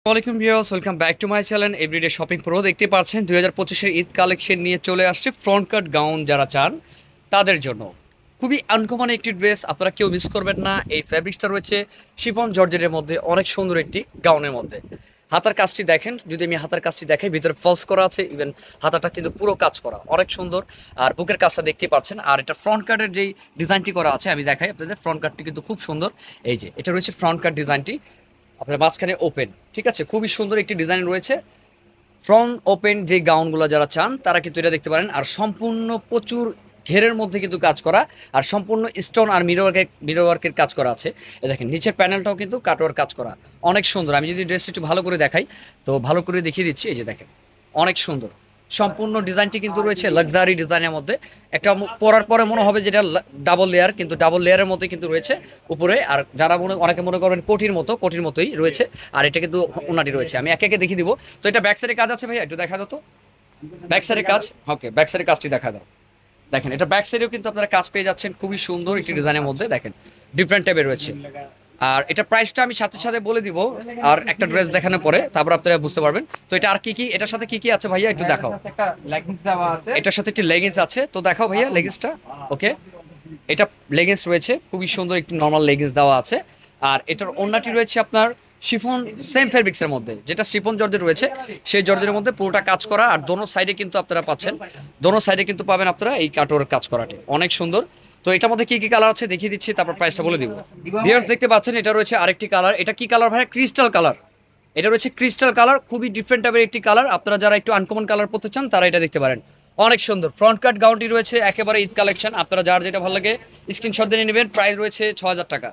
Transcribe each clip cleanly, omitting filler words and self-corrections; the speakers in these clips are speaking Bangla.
ওয়ালাইকুম viewers, welcome back to my channel everyday shopping pro. দেখতে পাচ্ছেন 2025-এর ঈদ কালেকশন নিয়ে চলে আসছে ফ্রন্ট কাট গাউন। যারা চান তাদের জন্য খুবই আনকমন একটি ড্রেস, আপনারা কেউ মিস করবেন না। এই ফ্যাব্রিক্সটা রয়েছে শিফন জর্জেটের মধ্যে, অনেক সুন্দর একটি গাউনের মধ্যে। হাতার কাজটি দেখেন, যদি আমি হাতার কাজটি দেখাই, ভিতরে ফলস করা আছে, ইভেন হাতাটা কিন্তু পুরো কাজ করা, অনেক সুন্দর। আর বুকের কাজটা দেখতে পাচ্ছেন। আর এটা ফ্রন্ট কাটের যেই ডিজাইনটি করা আছে, আমি দেখাই আপনাদের। ফ্রন্ট কাটটি কিন্তু খুব সুন্দর। এই যে এটা রয়েছে ফ্রন্ট কাট ডিজাইনটি, আপনার মাঝখানে ওপেন, ঠিক আছে, খুবই সুন্দর একটি ডিজাইন রয়েছে। ফ্রন্ট ওপেন যে গাউনগুলো যারা চান তারা কিন্তু এটা দেখতে পারেন। আর সম্পূর্ণ প্রচুর ঘেরের মধ্যে কিন্তু কাজ করা, আর সম্পূর্ণ স্টোন আর মিরর ওয়ার্কের কাজ করা আছে। দেখেন নিচের প্যানেলটাও কিন্তু কাটওয়ার কাজ করা, অনেক সুন্দর। আমি যদি ড্রেসটি একটু ভালো করে দেখাই, তো ভালো করে দেখিয়ে দিচ্ছি। এই যে দেখেন, অনেক সুন্দর। সম্পূর্ণ ডিজাইনটি কিন্তু রয়েছে লাক্সারি ডিজাইনের মধ্যে। একটা পরার পরে মনে হবে যেটা ডাবল লেয়ার, কিন্তু ডাবল লেয়ারের মধ্যে কিন্তু রয়েছে উপরে। আর যারা অনেকে মনে করবেন কোটির মতোই রয়েছে। আর এটা কিন্তু ওনাটি রয়েছে, আমি একে একে দেখিয়ে দিব। তো এটা ব্যাক সাইডের কাজ আছে ভাইয়া, একটু দেখা দাও তো ব্যাক সাইডের কাজ। ওকে, ব্যাক সাইডের কাজটি দেখা দাও। দেখেন এটা ব্যাক সাইডেও কিন্তু আপনারা কাজ পেয়ে যাচ্ছেন, খুবই সুন্দর একটি ডিজাইনের মধ্যে। দেখেন ডিফারেন্ট টাইপের রয়েছে। আর এটা প্রাইসটা আমি সাথে সাথে বলে দিব, আর একটা ড্রেস দেখানোর পরে তারপর আপনারা বুঝতে পারবেন। তো এটা আর কি এটার সাথে কি আছে ভাইয়া, একটু দেখাও। এটার সাথে একটি লেগিংস আছে, তো দেখাও ভাইয়া লেগিংসটা। ওকে, এটা লেগিংস রয়েছে, খুবই সুন্দর একটি নর্মাল লেগিংস দেওয়া আছে। আর এটার ওড়নাটি রয়েছে আপনার শিফন সেম ফেব্রিক্সের মধ্যে, যেটা শিফন জর্জের রয়েছে সেই জর্জের মধ্যে পুরোটা কাজ করা। আর দোনো সাইডে কিন্তু আপনারা পাচ্ছেন, দোনো সাইডে কিন্তু পাবেন আপনারা এই কাটোর কাজ করাটি, অনেক সুন্দর। তো এটার মধ্যে কি কি কালার আছে দেখিয়ে দিচ্ছি, তারপর প্রাইসটা বলে দিব। ভিউয়ার্স দেখতে পাচ্ছেন এটা রয়েছে আরেকটি কালার। এটা কি কালার ভাই? Crystal colour. এটা রয়েছে ক্রিস্টাল কালার, খুবই ডিফারেন্ট টাইপের একটি কালার। আপনারা যারা একটু আনকমন কালার পড়তে চান তারা এটা দেখতে পারেন, অনেক সুন্দর। ফ্রন্ট কাট গাউনটি রয়েছে একেবারে ঈদ কালেকশন, আপনারা যার যেটা ভালো লাগে স্ক্রিনশট দিয়ে নেবেন। প্রাইস রয়েছে ৬০০০ টাকা,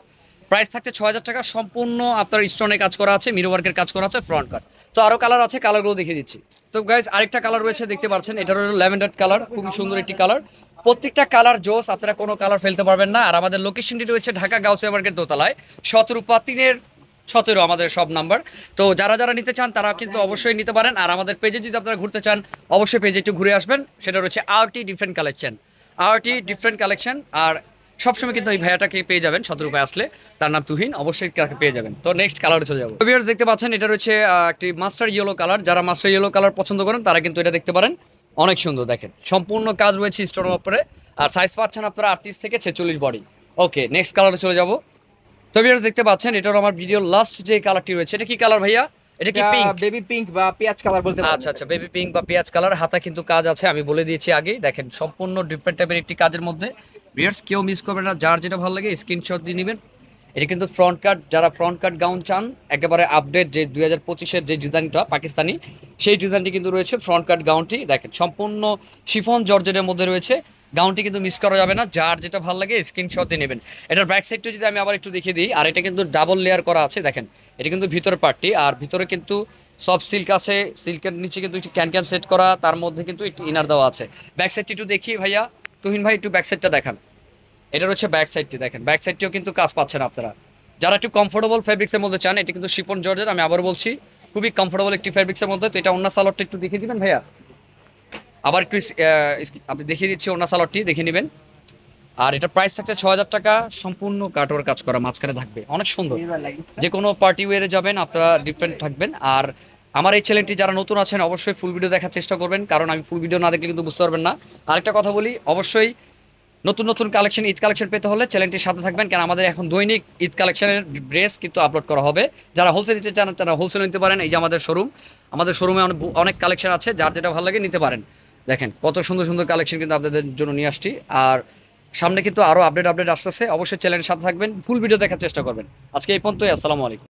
প্রাইস থাকছে ৬০০০ টাকা। সম্পূর্ণ আপনার স্টোনে কাজ করা আছে, মিরর ওয়ার্কের কাজ করা আছে ফ্রন্ট কাট। তো আরও কালার আছে, কালারগুলো দেখিয়ে দিচ্ছি। তো গাইজ আরেকটা কালার রয়েছে দেখতে পাচ্ছেন, এটা হলো ল্যাভেন্ডার কালার, খুবই সুন্দর একটি কালার। প্রত্যেকটা কালার জোস, আপনারা কোনো কালার ফেলতে পারবেন না। আর আমাদের লোকেশনটি রয়েছে ঢাকা গাউসিয়া মার্কেট দোতলায়, 17/3-17 আমাদের সব নাম্বার। তো যারা যারা নিতে চান তারা কিন্তু অবশ্যই নিতে পারেন। আর আমাদের পেজে যদি আপনারা ঘুরতে চান অবশ্যই পেজে একটু ঘুরে আসবেন। সেটা রয়েছে আরটি ডিফারেন্ট কালেকশন। আর সবসময় কিন্তু এই ভাইয়াটাকে পেয়ে যাবেন 17 আসলে, তার নাম তুহিন, অবশ্যই তাকে পেয়ে যাবেন। তো নেক্সট কালারে চলে যাবো। ভিউয়ার্স দেখতে পাচ্ছেন এটা রয়েছে একটি মাস্টার ইয়েলো কালার। যারা মাস্টার ইয়েলো কালার পছন্দ করেন তারা কিন্তু এটা দেখতে পারেন, অনেক সুন্দর। দেখেন সম্পূর্ণ কাজ রয়েছে স্টোনের উপরে। আর সাইজ পাচ্ছেন আপনারা 38 থেকে 46 বডি। ওকে, নেক্সট কালারে চলে যাবো। তো ভিউয়ার্স দেখতে পাচ্ছেন এটা হলো আমার ভিডিও লাস্ট যে কালারটি রয়েছে। এটা কি কালার ভাইয়া? এটা কি পিঙ্ক, বেবি পিঙ্ক বা পেঁয়াজ কালার বলতে পারেন। আচ্ছা, বেবি পিঙ্ক বা পেঁয়াজ কালার। হাতা কিন্তু কাজ আছে, আমি বলে দিয়েছি আগেই। দেখেন সম্পূর্ণ ডিফারেন্ট টাইপের একটি কাজের মধ্যে। ভিউয়ার্স কেউ মিস করবেন না, যার যেটা ভালো লাগে স্ক্রিনশট দিয়ে নেবেন। এটা কিন্তু ফ্রন্ট কাট, যারা ফ্রন্ট কাট গাউন চান একেবারে আপডেট, যে 2025-এর যে ডিজাইনটা পাকিস্তানি, সেই ডিজাইনটি কিন্তু রয়েছে ফ্রন্ট কাট গাউনটি। দেখেন সম্পূর্ণ শিফন জর্জেটের মধ্যে রয়েছে গাউনটি, কিন্তু মিস করা যাবে না। যার যেটা ভালো লাগে স্ক্রিনশট দিয়ে নেবেন। এটার ব্যাক সাইডটা যদি আমি আবার একটু দেখিয়ে দিই, আর এটা কিন্তু ডাবল লেয়ার করা আছে। দেখেন এটা কিন্তু ভিতরের পার্টটি, আর ভিতরে কিন্তু সব সিল্ক আছে, সিল্কের নিচে কিন্তু একটু ক্যান সেট করা, তার মধ্যে কিন্তু একটু ইনার দেওয়া আছে। ব্যাক সাইডটি একটু দেখি ভাইয়া, তুহিন ভাই একটু ব্যাক সাইডটা দেখান। এটা হচ্ছে ব্যাক সাইডটি, দেখেন ব্যাক সাইডটিও কিন্তু কাজ পাচ্ছেন আপনারা। যারা একটু কমফোর্টেবল ফেব্রিক্সের মধ্যে চান, এটা কিন্তু শিফন জর্জের, আমি আবার বলছি খুবই কমফোর্টেবল একটি ফেব্রিক্সের মধ্যে। তো এটা ওড়না সালোয়ারটা একটু দেখিয়ে দিবেন ভাইয়া, আবার একটু আপনি দেখিয়ে দিচ্ছি ওড়না সালোয়ারটি দেখে নেবেন। আর এটা প্রাইস থাকছে ৬০০০ টাকা, সম্পূর্ণ কাটওয়ার কাজ করা, মাঝখানে থাকবে, অনেক সুন্দর। যে কোনো পার্টি ওয়ারে যাবেন আপনারা ডিফারেন্ট থাকবেন। আর আমার এই চ্যানেলটি যারা নতুন আছেন অবশ্যই ফুল ভিডিও দেখার চেষ্টা করবেন, কারণ আমি ফুল ভিডিও না দেখলে কিন্তু বুঝতে পারবেন না। আরেকটা কথা বলি, অবশ্যই নতুন নতুন কালেকশন, ঈদ কালেকশন পেতে হলে চ্যানেলটির সাথে থাকবেন, কারণ আমাদের এখন দৈনিক ঈদ কালেকশনের ড্রেস কিন্তু আপলোড করা হবে। যারা হোলসেল নিতে চান তারা হোলসেল নিতে পারেন। এই যে আমাদের শোরুমে অনেক কালেকশন আছে, যার যেটা ভালো লাগে নিতে পারেন। দেখেন কত সুন্দর সুন্দর কালেকশন কিন্তু আপনাদের জন্য নিয়ে আসছি। আর সামনে কিন্তু আরও আপডেট আসতেছে, অবশ্যই চ্যানেলের সাথে থাকবেন, ফুল ভিডিও দেখার চেষ্টা করবেন। আজকে এই পর্যন্তই, আসসালামু আলাইকুম।